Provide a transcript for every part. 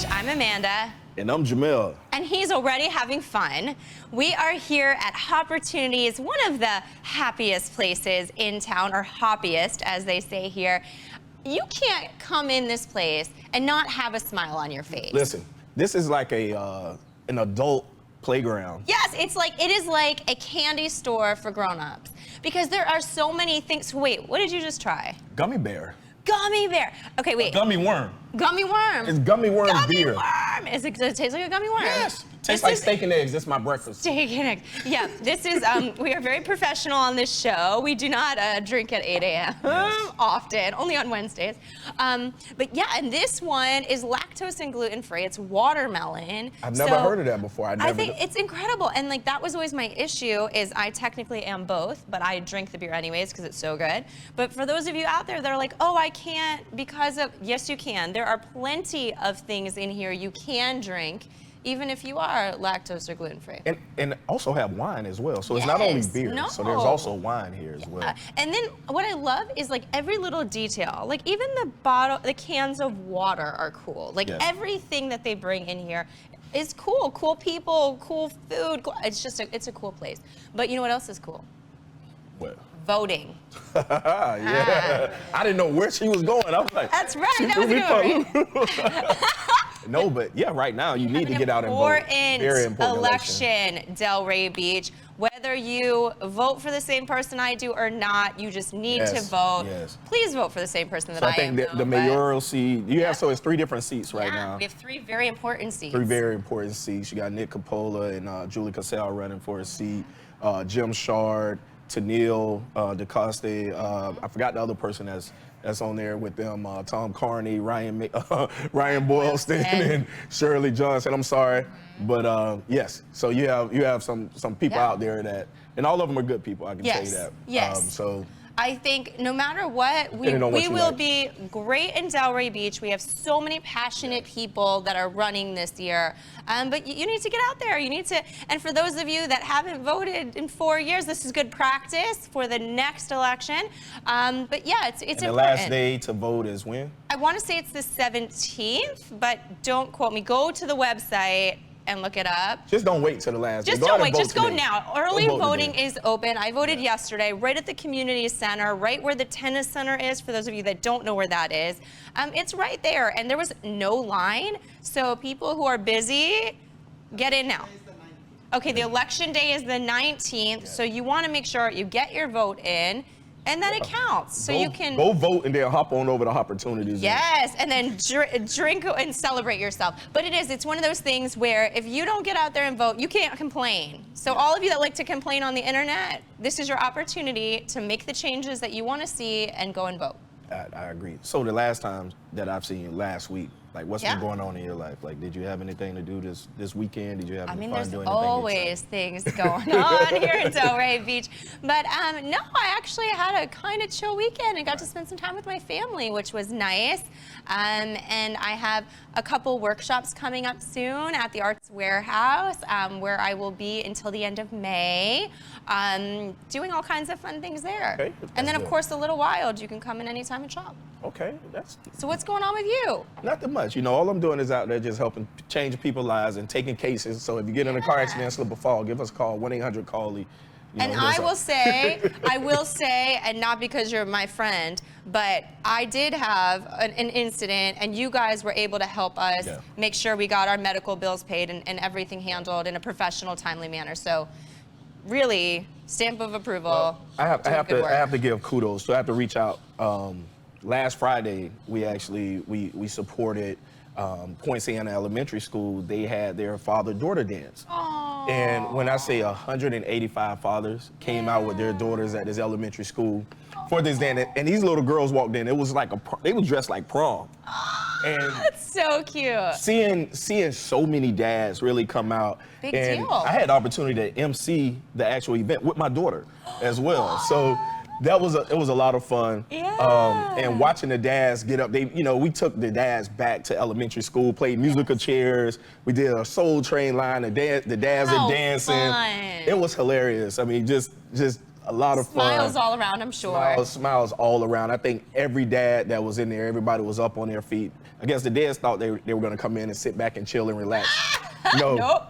Beach. I'm Amanda. And I'm Jamel. And he's already having fun. We are here at Hopportunties, one of the happiest places in town, or hoppiest, as they say here. You can't come in this place and not have a smile on your face. Listen, this is like an adult playground. Yes, it is like a candy store for grown-ups, because there are so many things. Wait, what did you just try? Gummy bear. Gummy bear. Okay, wait. A gummy worm. Gummy worm. It's gummy worm beer. Gummy worm. Does it taste like a gummy worm? Yes. Tastes like steak and eggs. That's my breakfast. Steak and eggs. Yeah, this is, we are very professional on this show. We do not drink at 8 a.m. Yes. often, only on Wednesdays. But yeah, and this one is lactose and gluten-free. It's watermelon. I've never heard of that before. I think it's incredible. And like, that was always my issue, is I technically am both, but I drink the beer anyways because it's so good. But for those of you out there that are like, oh, I can't because of, yes, you can. There are plenty of things in here you can drink, even if you are lactose or gluten-free. And also have wine as well. So it's not only beer. No. So there's also wine here as well. And then what I love is like every little detail. Like even the cans of water are cool. Like everything that they bring in here is cool. Cool people, cool food. It's just it's a cool place. But you know what else is cool? What? Voting. Yeah. I didn't know where she was going. I was like, that's right. That was good. No, but yeah, right now you need to get out and vote. Very important election, Delray Beach. Whether you vote for the same person I do or not, you just need to vote. Yes. Please vote for the same person that I am. I think the mayoral seat, you have, so it's 3 different seats right now. We have 3 very important seats. 3 very important seats. You got Nick Coppola and Julie Cassell running for a seat. Jim Shard, Tennille DeCoste. I forgot the other person that's on there with them, Tom Carney, Ryan Boylston, and Shirley Johnson. I'm sorry, but yes. So you have some people out there that, and all of them are good people. I can tell you that. Yes. So I think no matter what, we will be great in Delray Beach. We have so many passionate people that are running this year. But you need to get out there. You need to, and for those of you that haven't voted in 4 years, this is good practice for the next election. But yeah, it's important. The last day to vote is when? I want to say it's the 17th, but don't quote me. Go to the website and look it up. Just don't wait till the last day. Just don't wait, just go now. Early voting is open. I voted yesterday right at the community center, right where the tennis center is, for those of you that don't know where that is. It's right there, and there was no line, so people who are busy, get in now. Okay, the election day is the 19th, so you want to make sure you get your vote in, and then it counts, so you can go vote and then hop on over to Hopportunities. Yes, and then drink and celebrate yourself. But it's one of those things where if you don't get out there and vote, you can't complain. So all of you that like to complain on the internet, this is your opportunity to make the changes that you want to see and go and vote. I agree. So the last time that I've seen you, last week, like what's been going on in your life? Like, did you have anything to do this weekend? Did you have any fun doing anything? There's always things going on here in Delray Beach. But no, I actually had a kind of chill weekend and got to spend some time with my family, which was nice. And I have a couple workshops coming up soon at the Arts Warehouse, where I will be until the end of May, doing all kinds of fun things there. Okay, and then, of course, A Little Wild. You can come in anytime and shop. Okay, So what's going on with you? Nothing much. You know, all I'm doing is out there just helping change people's lives and taking cases. So if you get in a car accident, slip or fall, give us a call, 1-800-CALL-E. And I will say, and not because you're my friend, but I did have an incident, and you guys were able to help us make sure we got our medical bills paid and everything handled in a professional, timely manner. So really, stamp of approval. Well, I have to give kudos. So I have to reach out. Last Friday, we supported Point Siena Elementary School. They had their father-daughter dance. Aww. And when I say 185 fathers came out with their daughters at this elementary school for this dance, and these little girls walked in, it was like they were dressed like prom. And that's so cute. Seeing so many dads really come out. Big and deal. I had the opportunity to MC the actual event with my daughter as well. So it was a lot of fun. Yeah. And watching the dads get up, we took the dads back to elementary school, played musical chairs. We did a Soul Train line. The dads are dancing. Fun. It was hilarious. I mean, just a lot of fun. Smiles all around, I'm sure. Smiles all around. I think every dad that was in there, everybody was up on their feet. I guess the dads thought they were going to come in and sit back and chill and relax. No. Nope.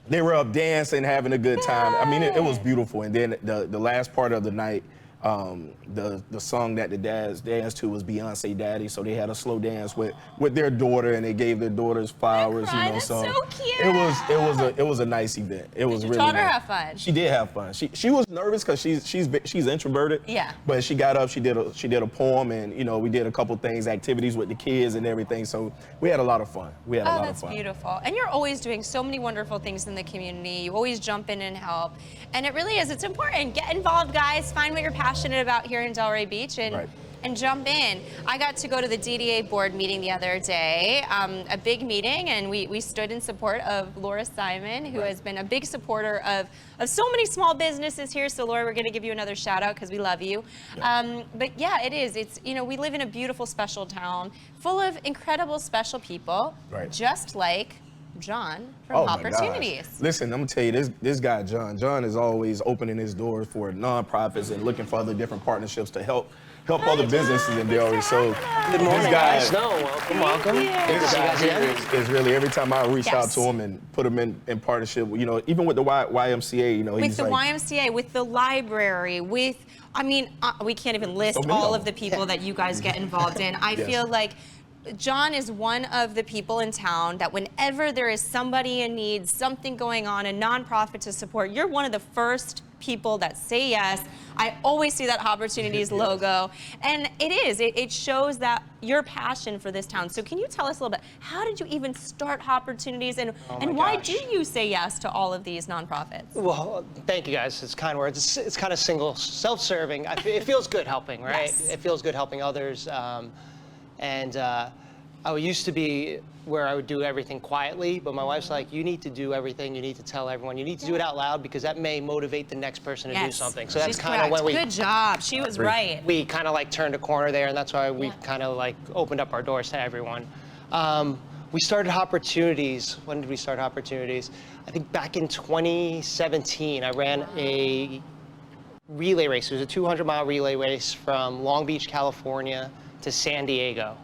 They were up dancing, having a good time. I mean, it was beautiful. And then the last part of the night, the song that the dads danced to was Beyonce Daddy, so they had a slow dance with their daughter, and they gave their daughters flowers. That's so cute. It was a nice event. It was really daughter nice. have fun? She did have fun. She was nervous because she's introverted. Yeah. But she got up. She did a poem, and we did a couple things, activities with the kids and everything. So we had a lot of fun. We had a lot of fun. That's beautiful. And you're always doing so many wonderful things in the community. You always jump in and help, and it really is. It's important. Get involved, guys. Find what you're passionate about here in Delray Beach and jump in. I got to go to the DDA board meeting the other day, a big meeting, and we stood in support of Laura Simon, who has been a big supporter of so many small businesses here. So Laura, we're going to give you another shout out because we love you. Yeah. But yeah, it is. It's, we live in a beautiful, special town full of incredible, special people, just like John from Hopportunties. Listen, I'm gonna tell you, this guy John. John is always opening his doors for nonprofits and looking for other different partnerships to help other businesses in Delray. So good morning, this guy, guys. Welcome. This guy is really, every time I reach out to him and put him in partnership, even with the YMCA, with he's the YMCA, with the library, with, I mean, we can't even list all of the people that you guys get involved in. I feel like John is one of the people in town that whenever there is somebody in need, something going on, a nonprofit to support, you're one of the first people that say yes. I always see that Hopportunities logo, and it shows that your passion for this town. So can you tell us a little bit, how did you even start Hopportunities, and why do you say yes to all of these nonprofits? Well, thank you guys. It's kind words. It's kind of self-serving. It feels good helping, right? Yes. It feels good helping others. I used to be where I would do everything quietly, but my wife's like, you need to do everything, you need to tell everyone, you need to do it out loud because that may motivate the next person to do something. So that's kind of when we... Good job, she was right. We kind of like turned a corner there, and that's why we kind of like opened up our doors to everyone. We started Hopportunities. When did we start Hopportunities? I think back in 2017, I ran a relay race. It was a 200-mile relay race from Long Beach, California to San Diego.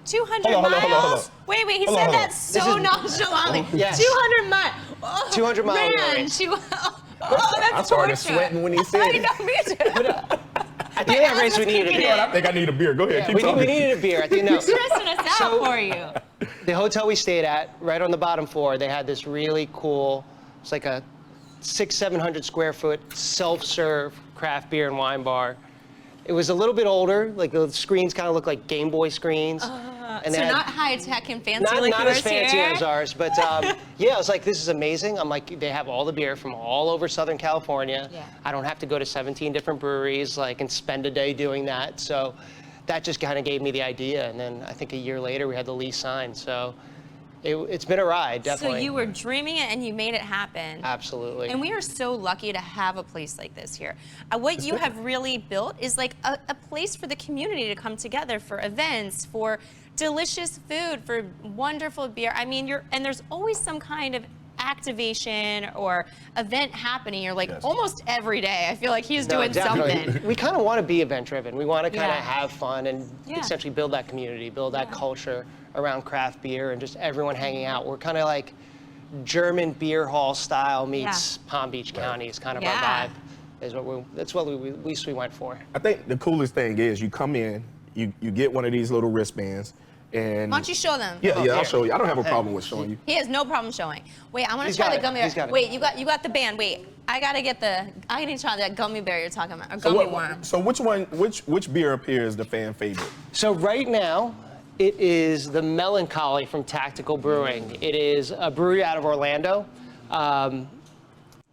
200 miles? Hold on. Wait, he said that so nonchalantly. Yes. 200 miles. 200 mile ran. race. That's I started sweating when he said I it. know, me too. At the end of that race, we needed a beer. I think I need a beer. Go ahead, keep talking. We needed a beer. At the end, Stressing us out for you. The hotel we stayed at, right on the bottom floor, they had this really cool, it's like a 700 square foot self-serve craft beer and wine bar. It was a little bit older, like the screens kind of looked like Game Boy screens. And so not high tech and fancy like not yours as fancy here. as ours, but yeah, I was like, this is amazing. I'm like, they have all the beer from all over Southern California. Yeah. I don't have to go to 17 different breweries, and spend a day doing that. So that just kind of gave me the idea. And then I think a year later, we had the lease signed. So it's been a ride, definitely. So you were dreaming it and you made it happen. Absolutely. And we are so lucky to have a place like this here. What you have really built is like a place for the community to come together for events, for delicious food, for wonderful beer. I mean, and there's always some kind of activation or event happening. You're like almost every day. I feel like he's doing something. We kind of want to be event driven. We want to kind of have fun and essentially build that community, build that culture around craft beer and just everyone hanging out. We're kind of like German beer hall style meets Palm Beach County is kind of our vibe. That's what at least we went for. I think the coolest thing is you come in, you get one of these little wristbands, and why don't you show them? Yeah, I'll show you. I don't have a problem with showing you. He has no problem showing. Wait, I want to try the gummy bear. Wait, you got the band. Wait, I need to try that gummy bear you're talking about, or gummy worm. So which beer up here is the fan favorite? So right now, it is the Melancholy from Tactical Brewing. It is a brewery out of Orlando.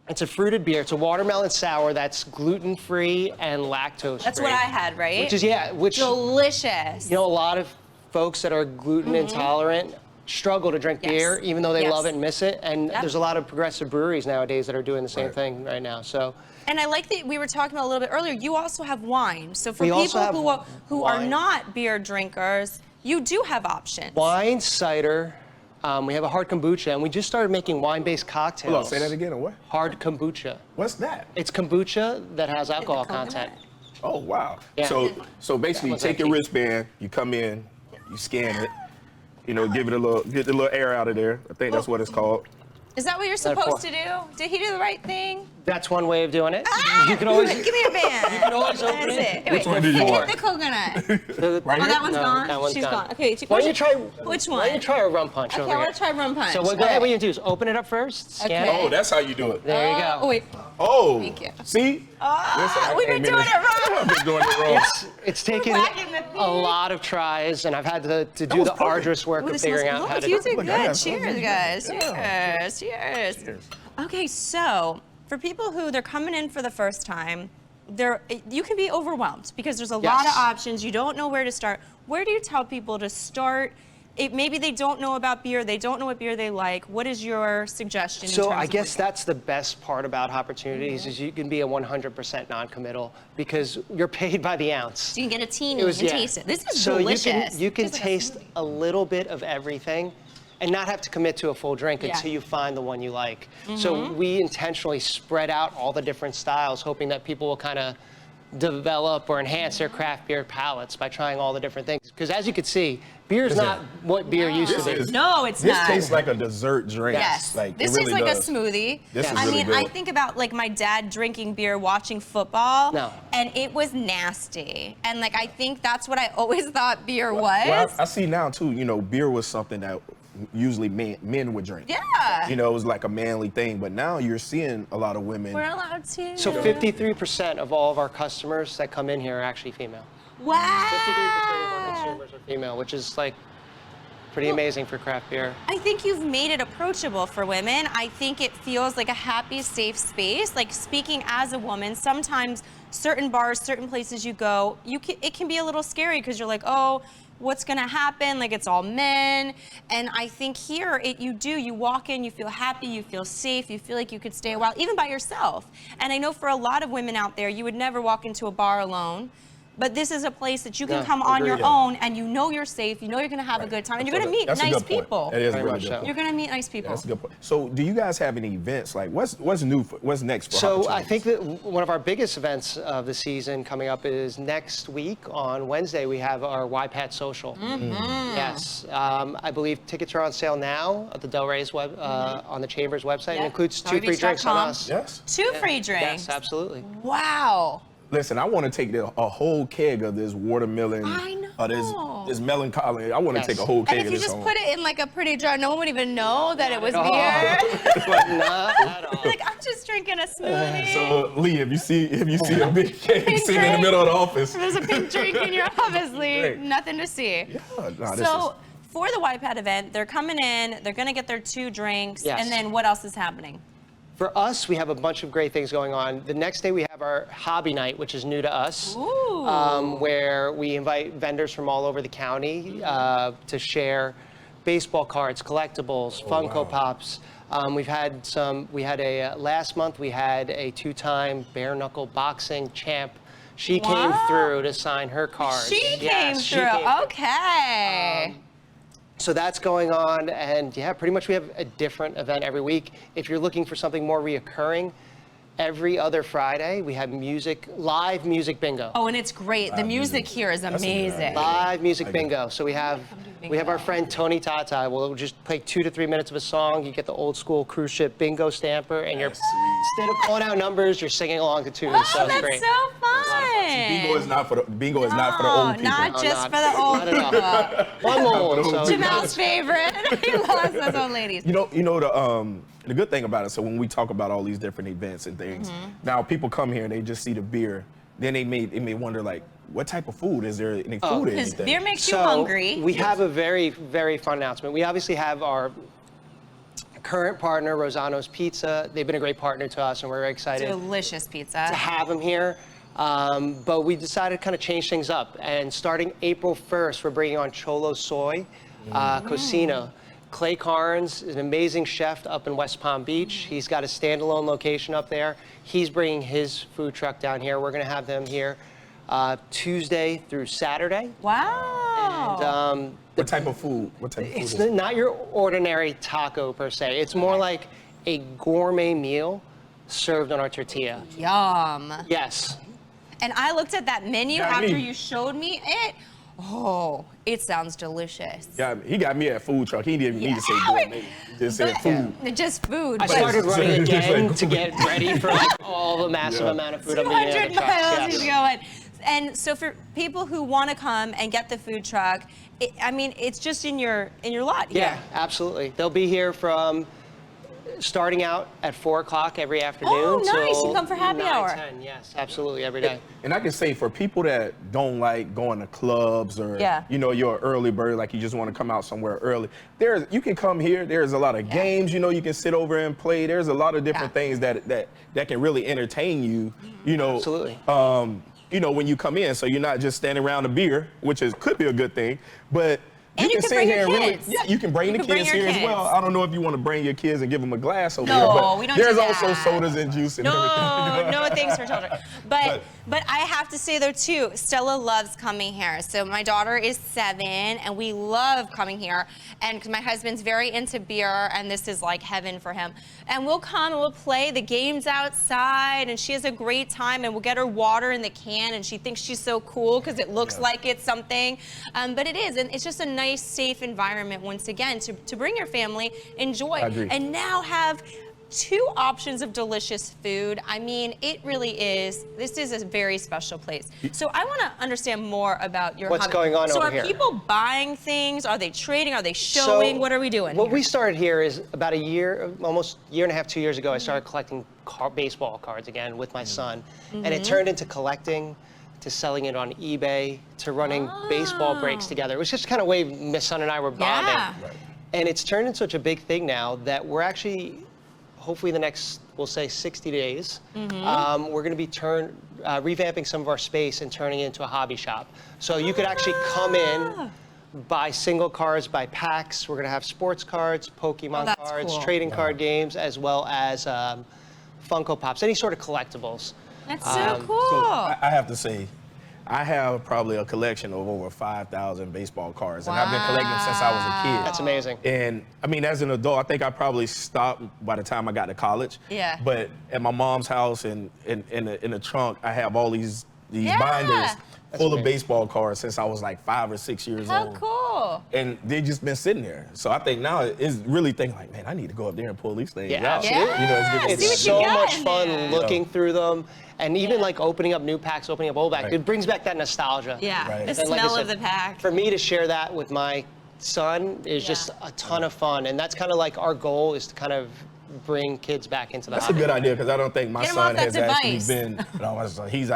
It's a fruited beer. It's a watermelon sour that's gluten-free and lactose-free. That's what I had, right? Which delicious. A lot of folks that are gluten intolerant struggle to drink beer, even though they love it and miss it. And there's a lot of progressive breweries nowadays that are doing the same thing right now. So. And I like that we were talking about a little bit earlier. You also have wine. So for people who are not beer drinkers, you do have options. Wine, cider, We have a hard kombucha, and we just started making wine-based cocktails. Hold on, say that again, or what? Hard kombucha. What's that? It's kombucha that has alcohol content. Oh, wow. Yeah. So basically, you take your wristband, you come in, you scan it, you know, give it a little, get the little air out of there. I think that's what it's called. Is that what you're supposed to do? Did he do the right thing? That's one way of doing it. Ah! You can always Give me your band. You can always open That's it. it. Which one do you want? Hit the coconut. Right Oh, here? that one's No, gone? that one's She's gone. gone. Okay, Why don't you try? Which one? Why don't you try a rum punch Okay, over I here? want to try rum punch. So what you do is open it up first, scan Okay. Oh, that's how you do it. There you go. Oh, wait. Oh, Thank you. see? We've been doing it wrong. I've been doing it wrong. It's taken wagging the a lot of tries, and I've had to do was the perfect. arduous work Ooh, of this figuring smells- out how look, to you do did it. good. Cheers, guys. Cheers. Cheers. Cheers. Okay, so for people who they're coming in for the first time, you can be overwhelmed because there's a lot of Yes. options. You don't know where to start. Where do you tell people to start? Maybe they don't know about beer. They don't know what beer they like. What is your suggestion? in So terms I of guess what- that's the best part about Hopportunities is you can be a 100% non-committal because you're paid by the ounce. So you can get a teeny and taste it. This is so delicious. you can Tastes like a taste smoothie. a little bit of everything and not have to commit to a full drink Yeah. until you find the one you like. So we intentionally spread out all the different styles, hoping that people will kind of develop or enhance their craft beer palates by trying all the different things. Because as you can see, beer is not what beer used to be. No, it's This not. tastes like a dessert drink. Yes. Like, This it really tastes like does. a smoothie. This is I really mean, good. I think about like my dad drinking beer, watching football, No. and it was nasty. And like I think that's what I always thought beer was. Well, I see now too, you know, beer was something that usually men would drink. Yeah. You know, it was like a manly thing, but now you're seeing a lot of women. We're allowed to. So 53% of all of our customers that come in here are actually female. 53% of our Wow. consumers are female, which is like pretty amazing for craft beer. I think you've made it approachable for women. I think it feels like a happy, safe space. Like speaking as a woman, sometimes certain bars, certain places you go, it can be a little scary because you're like, oh, what's gonna happen? Like it's all men. And I think here, you walk in, you feel happy, you feel safe, you feel like you could stay a while, even by yourself. And I know for a lot of women out there, you would never walk into a bar alone. But this is a place that you can Yeah, come on your agreed. own and you know you're safe, you know you're gonna have a good time, and you're gonna meet That's a nice good point. people. That is a Very really much good so. point. You're gonna meet nice people. That's a good point. So, do you guys have any events? Like, what's new? What's next for So I think Hopportunities? that one of our biggest events of the season coming up is next week on Wednesday. We have our YPAT Social. Yes, I believe tickets are on sale now at the Delray's web on the Chamber's website. Yeah. It includes 2 free drinks on Starbeach.com. us. Yes. 2 free drinks. Yes, absolutely. Wow. Listen, I want to take a whole keg of this watermelon. I know. This melancholy. I want to Yes. take a whole And keg if of you this just home. put it in like a pretty jar, no one would even know that it was at all. beer. Not at all. Like I'm just drinking a smoothie. So, Lee, if you see a big keg Pink sitting in the drink. middle of the office, There's a pink drink in your obviously Great. nothing to see. this So for the YPAT event, they're coming in, they're gonna get their 2 drinks, Yes. and then what else is happening? For us, we have a bunch of great things going on. The next day we have our hobby night, which is new to us, Ooh. where we invite vendors from all over the county to share baseball cards, collectibles, Funko wow. Pops. Last month we had a 2-time bare knuckle boxing champ. She came Wow. through to sign her cards. She came Yes, she through. came through. Okay. So that's going on, and yeah, pretty much we have a different event every week. If you're looking for something more reoccurring, every other Friday we have live music bingo. Oh, and it's great. The music here is a good amazing. idea. Live music I get it. bingo. So we have our friend Tony Tata. We'll just play 2 to 3 minutes of a song. You get the old school cruise ship bingo stamper, and That's sweet. instead of calling out numbers, you're singing along to tunes. Oh, so it's that's great. so fun. Bingo is not for the old people. Not No, just not- for the old not at all. people. One more. Not for the old So people. Jamal's favorite. He loves those old ladies. You know the good thing about it. So when we talk about all these different events and things, now people come here and they just see the beer. Then they may wonder like, what type of food is there? Any food? Or Because anything? beer makes you hungry. We have a very, very fun announcement. We obviously have our current partner, Rosano's Pizza. They've been a great partner to us, and we're very excited Delicious pizza. to have them here. But we decided to kind of change things up. And starting April 1st, we're bringing on Cholo Soy Cocina. Clay Carnes is an amazing chef up in West Palm Beach. He's got a standalone location up there. He's bringing his food truck down here. We're going to have them here Tuesday through Saturday. Wow. And What type of food? It's Is it? not your ordinary taco per se. It's more like a gourmet meal served on our tortilla. Yum. Yes. And I looked at that menu Got after me. you showed me it. Oh, it sounds delicious. He got me at food truck. He didn't even need to say Yeah. gourmet. He just said food. Just food. I but started running Just again like- to get ready for like all the massive amount of food I'm eating at 200 the trucks. miles he's Yes. going. And so for people who want to come and get the food truck, it's just in your lot. Yeah, absolutely. They'll be here from starting out at 4 o'clock every afternoon. Oh, nice. till You come for happy 9, hour. 10. Yes, absolutely, every day. And I can say for people that don't like going to clubs or Yeah. you're an early bird, like you just want to come out somewhere early. You can come here. There's a lot of games. You can sit over and play. There's a lot of different things that can really entertain you. Absolutely. When you come in, so you're not just standing around a beer, which could be a good thing, but. And you can can sit bring here your and really, kids. yeah, you can bring You the can bring kids your here as well. kids. I don't know if you want to bring your kids and give them a glass over No, here, but we don't do there's that. also sodas and juice and everything. No things for children. But I have to say though too, Stella loves coming here. So my daughter is 7 and we love coming here. And 'cause my husband's very into beer and this is like heaven for him. And we'll come and we'll play the games outside and she has a great time and we'll get her water in the can and she thinks she's so cool because it looks like it's something. But it is, and it's just a nice, safe environment once again to bring your family, enjoy. I agree. And now have 2 options of delicious food. I mean, it really is. This is a very special place. So I want to understand more about your What's hobby. going on so over are here? people buying things? Are they trading? Are they showing? What are we doing? What here? we started here is about almost a year and a half, 2 years ago, I started collecting baseball cards again with my son. And it turned into collecting, to selling it on eBay, to running baseball breaks together. It was just kind of way my son and I were bonding. Yeah. Right. And it's turned into such a big thing now that we're actually, hopefully the next, we'll say 60 days, we're gonna be revamping some of our space and turning it into a hobby shop. So you could actually come in, buy single cards, buy packs. We're gonna have sports cards, Pokemon that's cards, cool. trading card games, as well as Funko Pops, any sort of collectibles. That's so cool. So I have to say, I have probably a collection of over 5,000 baseball cards, and I've been collecting them since I was a kid. That's amazing. And I mean, as an adult, I think I probably stopped by the time I got to college. Yeah. But at my mom's house and in the trunk, I have all these Yeah. binders full of amazing. baseball cards since I was like 5 or 6 years How old. cool. And they've just been sitting there. So I think now it's really thinking like, man, I need to go up there and pull these things Yeah, out. absolutely. Yeah. It's See what It's you so got much in fun there. looking through them, and even like opening up new packs, opening up old packs. Right. It brings back that nostalgia. Yeah, Right. the And like I smell of said, the pack. For me to share that with my son is just a ton of fun, and that's kind of like our goal is to kind of bring kids back into the That's a hobby. good idea because I don't think my Get him son off that has actually device.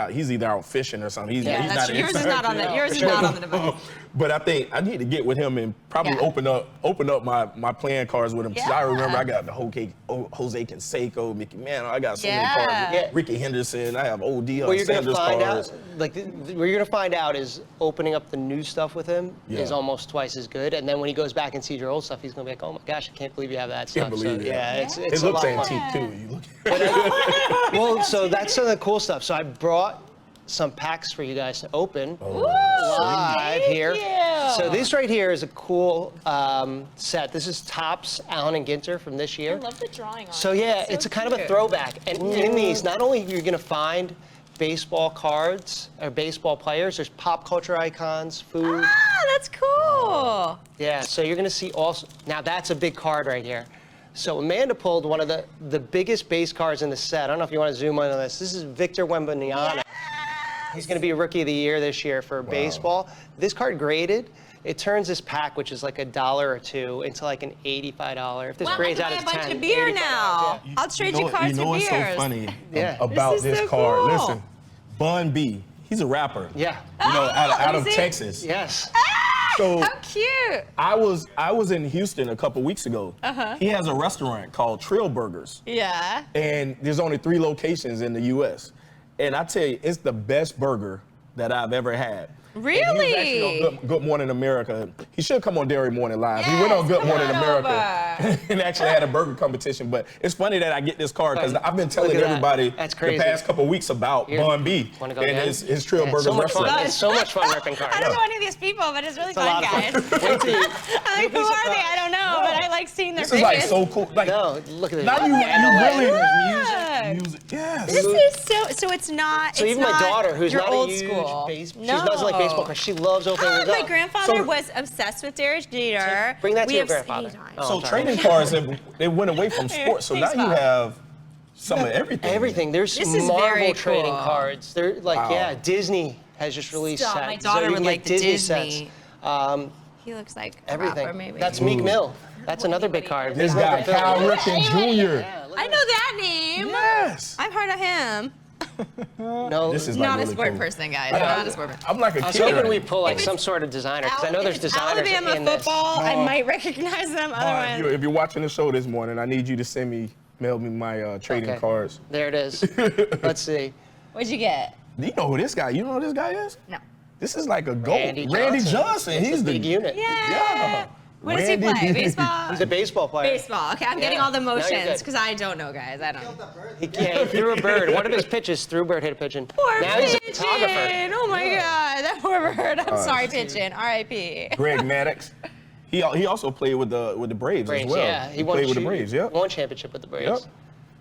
been. He's either out fishing or something. He's Yeah, he's That's not true. Yours is not on the. Yours is not on the device. But I think I need to get with him and probably Yeah. open up my playing cards with him. 'Cause I remember Yeah. I got the Jose Canseco, Mickey Mantle. I got so Yeah. many cards. Yeah. Ricky Henderson. I have old Deion What you're gonna Sanders find cards. out, what you're gonna find out is opening up the new stuff with him Yeah. is almost twice as good, and then when he goes back and sees your old stuff, he's gonna be like, oh my gosh, I can't believe you have that stuff. Can't believe so, it. yeah, it's It a looks lot of fun. antique too. You look. Well, so that's some of the cool stuff. So I brought some packs for you guys to open live thank here. you. So this right here is a cool set. This is Topps Allen and Ginter from this year. I love the drawing on So it. yeah, so it's a kind of a cute. throwback. And in these, not only you're gonna find baseball cards or baseball players, there's pop culture icons, food. Ah, that's cool. Yeah, so you're gonna see also, now that's a big card right here. So Amanda pulled one of the biggest base cards in the set. I don't know if you want to zoom in on this. This is Victor Wembanyama. He's gonna be a Rookie of the Year this year for baseball. This card graded, it turns this pack, which is like $1 or $2, into like an $85. If this Well, I grades can out buy as a 10, bunch of beer $85, now. yeah. I'll trade you cards You know for what's beers. so funny Yeah. about This this, is so card? cool. Listen, Bun B, he's a rapper. Yeah. You know, out is of he? Texas. Yes. So How cute. I was in Houston a couple weeks ago. He has a restaurant called Trill Burgers, Yeah. and there's only 3 locations in the U.S. And I tell you, it's the best burger that I've ever had. And he was Really? actually on Good Morning America. He should come on Delray Morning Live. He went on Good come Morning on America over. and actually had a burger competition. But it's funny that I get this card because I've been telling Look at that. everybody That's the crazy. past couple weeks about Here. Bun B Wanna go and again? his Trill Yeah, Burgers so much fun. restaurant. It's so much fun ripping cards. I don't know any of these people, but it's really It's a fun, lot of guys. fun. Wait till you. I'm like, who are they? I don't know, but I like seeing their This is like faces. so cool. Like, No, look at this. now you really music. Yes. This is so it's not. So it's even my not daughter, who's your not old a huge school. she doesn't like baseball cards. She loves opening it My up. grandfather So- was obsessed with Derek Jeter. Bring that to We your have grandfather. anytime. Oh, So I'm sorry. trading cards, they went away from sports. So now Thanks, you Bob. have some of everything. Everything. There's This is Marvel very trading cool. cards. They're like, Wow. yeah, Disney has just released Stop, sets. my daughter so you would can like get the Disney. sets. He looks like a Everything. rapper, maybe. That's Meek Mill. That's another big card. This Meek guy, Mill. Cal Ripken Jr. Yeah, look I at know that name. Yes. I've heard of him. No, This is like Not a really sport cool. person, guys. I- Not a sport person. I'm like a I was kid. hoping we pull like If some it's sort of designer because I know there's If it's designers Alabama in this. football, I might recognize them. Otherwise, If you're watching the show this morning, I need you to mail me my trading Okay. cards. There it is. Let's see. what'd you get? Do you know who this guy? You know who this guy is? No. This is like a goat. Randy Randy Johnson. Johnson. It's He's a the big unit. Yeah. What does he Randy- play? Baseball? He's a baseball player. Baseball. Okay, I'm getting Yeah. all the Now you're motions good. because I don't know, guys. I don't. He threw a bird. One of his pitches, threw a bird, hit a pigeon. Poor now he's a Pigeon. photographer. Oh my God, that poor bird. I'm sorry, Pigeon. R.I.P. Greg Maddox. He also played with the Braves, Braves, as well. yeah. He played with the Braves, yeah. Won championship with the Braves. Yep.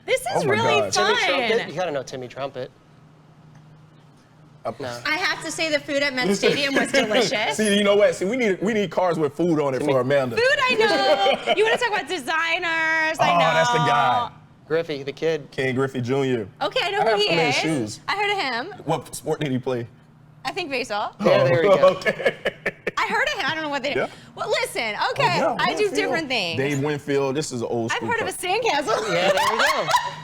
This is Oh my really God. Timmy Trumpet. You fun. gotta know Timmy Trumpet. No. I have to say the food at Met Stadium was delicious. See, you know what? See, we need cards with food on it for Amanda. Food, I know. You want to talk about designers? I Oh, know. that's the guy. Griffey, the kid. Ken Griffey Jr. Okay, I know I who have he some of his is. shoes. I heard of him. What sport did he play? I think baseball. Yeah, there you go. Okay. I heard of him. I don't know what they do. Yeah. Well, listen. Okay, Yeah, I do Winfield. different things. Dave Winfield. This is an old I've school heard of a card. sandcastle. Yeah, there you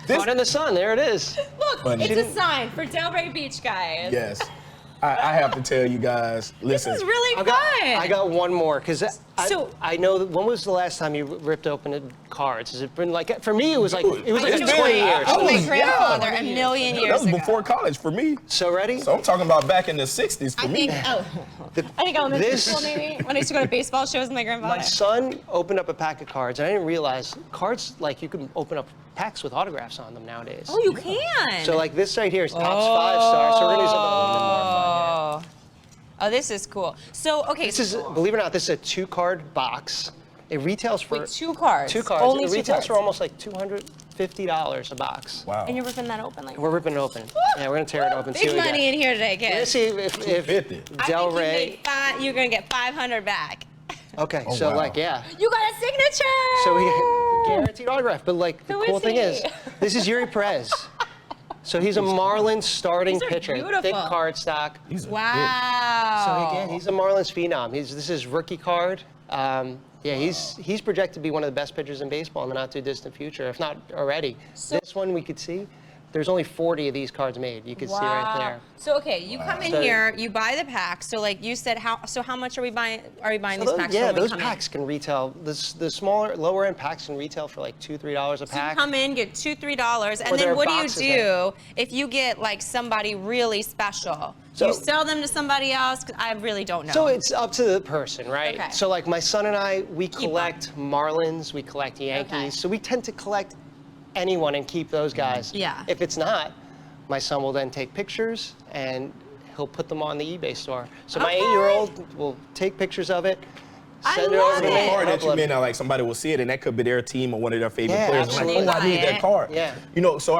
go. Caught in the sun. There it is. Look, Funny. it's a sign for Delray Beach, guys. Yes. I have to tell you guys, listen. This is really fun. I got one more because So- I know that when was the last time you ripped open cards? Has it been like for me? It was like I a used to 20 play years. with my was- grandfather yeah. a million That years was ago. before college for me. So ready? So I'm talking about back in the 60s for I me. think, I think elementary This- school maybe, when I used to go to baseball shows with my grandfather. My son opened up a pack of cards, and I didn't realize cards like you can open up packs with autographs on them nowadays. Oh, you can. So like this right here is Topps 5-star. So we're gonna do something a little bit more fun. Oh, this is cool. So, okay. This is, believe it or not, this is a 2-card box. It retails for Wait, 2 cards. 2 cards. Only It 2 retails cards. for almost like $250 a box. Wow. And you're ripping that open like We're ripping it open. Yeah, we're gonna tear it open. see Big what we money get. in here today, kids. Let's see if 250. Delray. You're gonna get 500 back. Okay, Oh, so wow. like yeah. You got a signature. So we guaranteed autograph. But like the Who cool is thing he? is, this is Yuri Perez. So he's a Marlins starting These are pitcher. beautiful. Thick card stock. These are big. Wow. So again, he's a Marlins phenom. This is rookie card. Yeah, he's projected to be one of the best pitchers in baseball in the not too distant future, if not already. This one we could see. There's only 40 of these cards made. You can see right there. So okay, you come in So- here, you buy the pack. So like you said, how much are we buying? Are we buying these packs? Yeah, when we those come in? packs can retail. The smaller, lower end packs can retail for like $2-3 a So you pack. come in, get $2-3, and Or there then are what do you boxes do if you get like somebody really special? Do you So- sell them to somebody else? 'Cause I really don't know. So it's up to the person, right? Okay. So like my son and I, we Keep 'em. collect Marlins, we collect Yankees. Okay. So we tend to collect anyone and keep those guys. Yeah. If it's not, my son will then take pictures and he'll put them on the eBay store. So my Okay. 8-year-old will take pictures of it, I send it love over to it. me. Card that you upload may it. not like, somebody will see it, and that could be their team or one of their favorite Yeah, players. absolutely. I'm like, oh, I need that card. Yeah. You know, so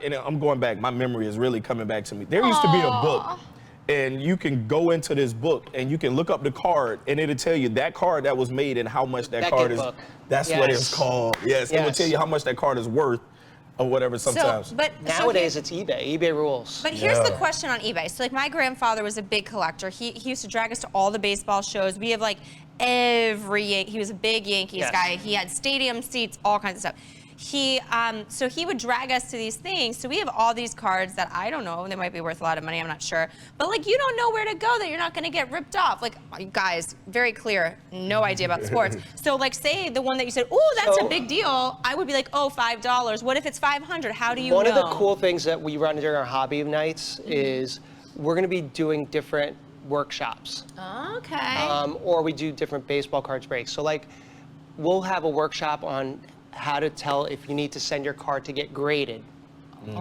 and I'm going back. My memory is really coming back to me. There used to be a book, and you can go into this book and you can look up the card, and it'll tell you that card that was made and how much that Beckett card is. book. That's what it's Yes. called. Yes, it will Yes. tell you how much that card is worth, or whatever. Sometimes. So, but Nowadays so it's eBay. eBay rules. But here's the Yeah. question on eBay. So like my grandfather was a big collector. He used to drag us to all the baseball shows. We have like he was a big Yankees Yes. guy. He had stadium seats, all kinds of stuff. So he would drag us to these things. So we have all these cards that I don't know, they might be worth a lot of money, I'm not sure. But like you don't know where to go that you're not gonna get ripped off. Like you guys, very clear, no idea about sports. So like say the one that you said, oh, that's a So- big deal. I would be like, oh, $5. What if it's 500? How do you One know? of the cool things that we run during our hobby nights is we're going to be doing different workshops. Okay. Or we do different baseball cards breaks. So like, we'll have a workshop on how to tell if you need to send your card to get graded.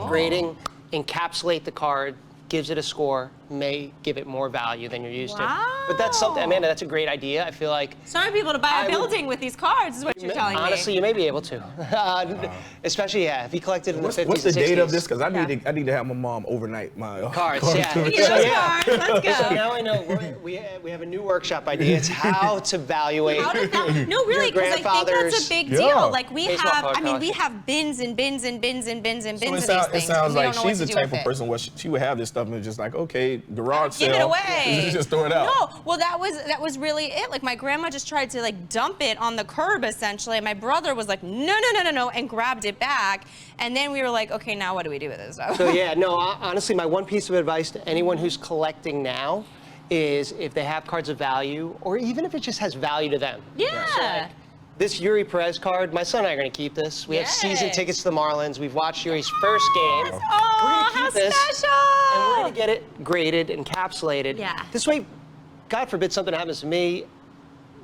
Grading, encapsulate the card, gives it a score, may give it more value than you're used to. But that's something, Amanda, that's a great idea. I feel like So many people to buy a building with these cards is what you're telling me. honestly, you may be able to. Especially, if you collected in the 50s What's the and 60s. date of this? Because I need to have my mom overnight my Cards, yeah. to it. Get those cards, let's go. So now I know we have a new workshop idea. It's how to evaluate. How did that? No, really, because I think that's a grandfather's big Yeah. deal. Like we baseball have, card I mean, we collection. have bins and bins and bins and bins and bins So of these it things. sounds and we like don't know she's what the to do type with of it. person where she would have this stuff and it's just like, okay, garage Give sale. it away. Just throw it out. No, well that was really it. Like my grandma just tried to like dump it on the curb essentially. And my brother was like, no, and grabbed it back. And then we were like, okay, now what do we do with this stuff? So yeah, no, honestly, my one piece of advice to anyone who's collecting now is if they have cards of value, or even if it just has value to them. Yeah. This Yuri Perez card, my son and I are going to keep this. We have season Yes. tickets to the Marlins. We've watched Yuri's first game. Oh, how keep this, special! And we're going to get it graded, encapsulated. Yeah. This way, God forbid something happens to me,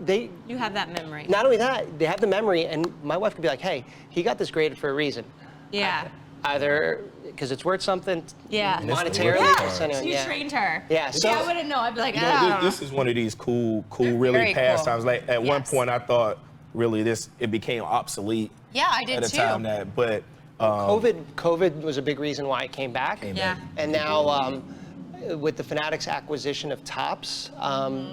You have that memory. not only that, they have the memory, and my wife could be like, hey, he got this graded for a reason. Yeah. Either because it's worth something Yeah. monetarily. Yeah. so anyway, You yeah. trained her. Yeah, so- I wouldn't know. I'd be like, You know, ah. this is one of these cool, very really cool. pastimes. Like at one Yes. point, I thought really it became obsolete. Yeah, I did at a too. time but COVID was a big reason why it came back. Yeah. And now with the Fanatics acquisition of Topps,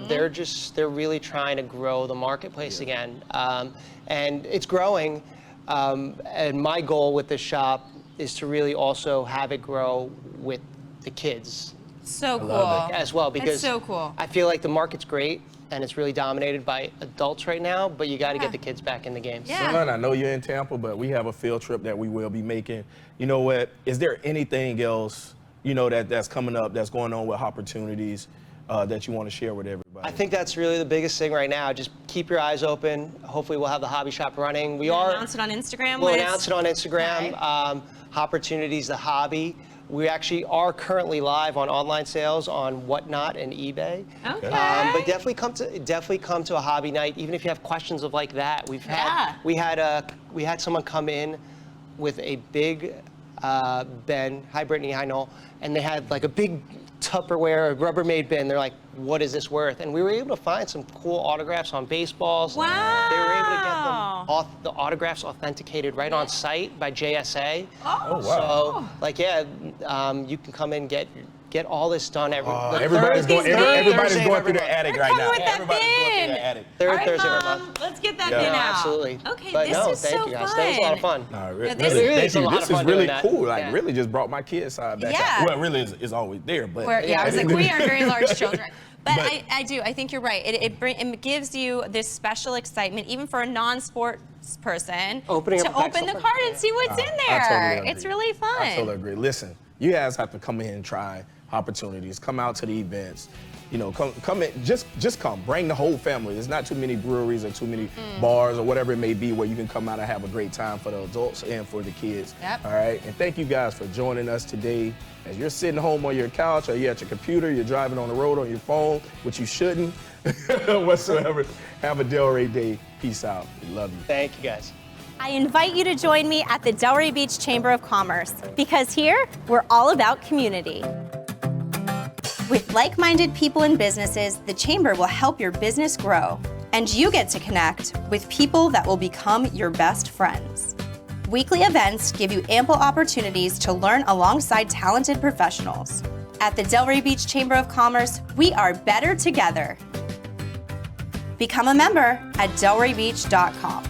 they're really trying to grow the marketplace again. And it's growing. And my goal with this shop is to really also have it grow with the kids So cool. as well, because That's so cool. I feel like the market's great and it's really dominated by adults right now, but you got to Yeah. get the kids back in the game. Yeah. Son, I know you're in Tampa, but we have a field trip that we will be making. You know what? Is there anything else, that's coming up, that's going on with Hopportunties that you want to share with everybody? I think that's really the biggest thing right now. Just keep your eyes open. Hopefully we'll have the hobby shop running. We'll announce it on Instagram. We'll Liz? announce it on Instagram. Okay. Hopportunities, the hobby. We actually are currently live on online sales on Whatnot and eBay. Okay. But definitely come to a hobby night, even if you have questions of like that. We had someone come in with a big bin. Hi Brittany, hi Noel, and they had like a big Tupperware, a Rubbermaid bin. They're like, what is this worth? And we were able to find some cool autographs on baseballs. Wow. They were able to get the autographs authenticated right on site by JSA. Oh, So, you can come in, get all this done. Everybody's going through their attic right now. With that Everybody's going through bin. their attic. Third All right, Thursday of the Mom, month. let's get that Yeah. bin No, out. absolutely. Okay, But this no, is thank so you guys. fun. That was a lot of fun. No, Yeah, really, this thank is a you. lot This of is fun really doing that. cool. Like, Yeah. really just brought my kids side back Yeah. out. Well, really is always there, but I was like, we are very large children. But But- I think you're right. It gives you this special excitement, even for a non-sports person, Opening to up a pack open the something. card and see what's in I there. totally agree. It's really fun. I totally agree. Listen, you guys have to come in and try Hopportunities. Come out to the events. Come in. Just come. Bring the whole family. There's not too many breweries or too many bars or whatever it may be where you can come out and have a great time for the adults and for the kids. Yep. All right. And thank you guys for joining us today. As you're sitting home on your couch or you're at your computer, you're driving on the road on your phone, which you shouldn't whatsoever. Have a Delray day. Peace out. We love you. Thank you guys. I invite you to join me at the Delray Beach Chamber of Commerce, because here we're all about community. With like-minded people and businesses, the Chamber will help your business grow, and you get to connect with people that will become your best friends. Weekly events give you ample opportunities to learn alongside talented professionals. At the Delray Beach Chamber of Commerce, we are better together. Become a member at delraybeach.com.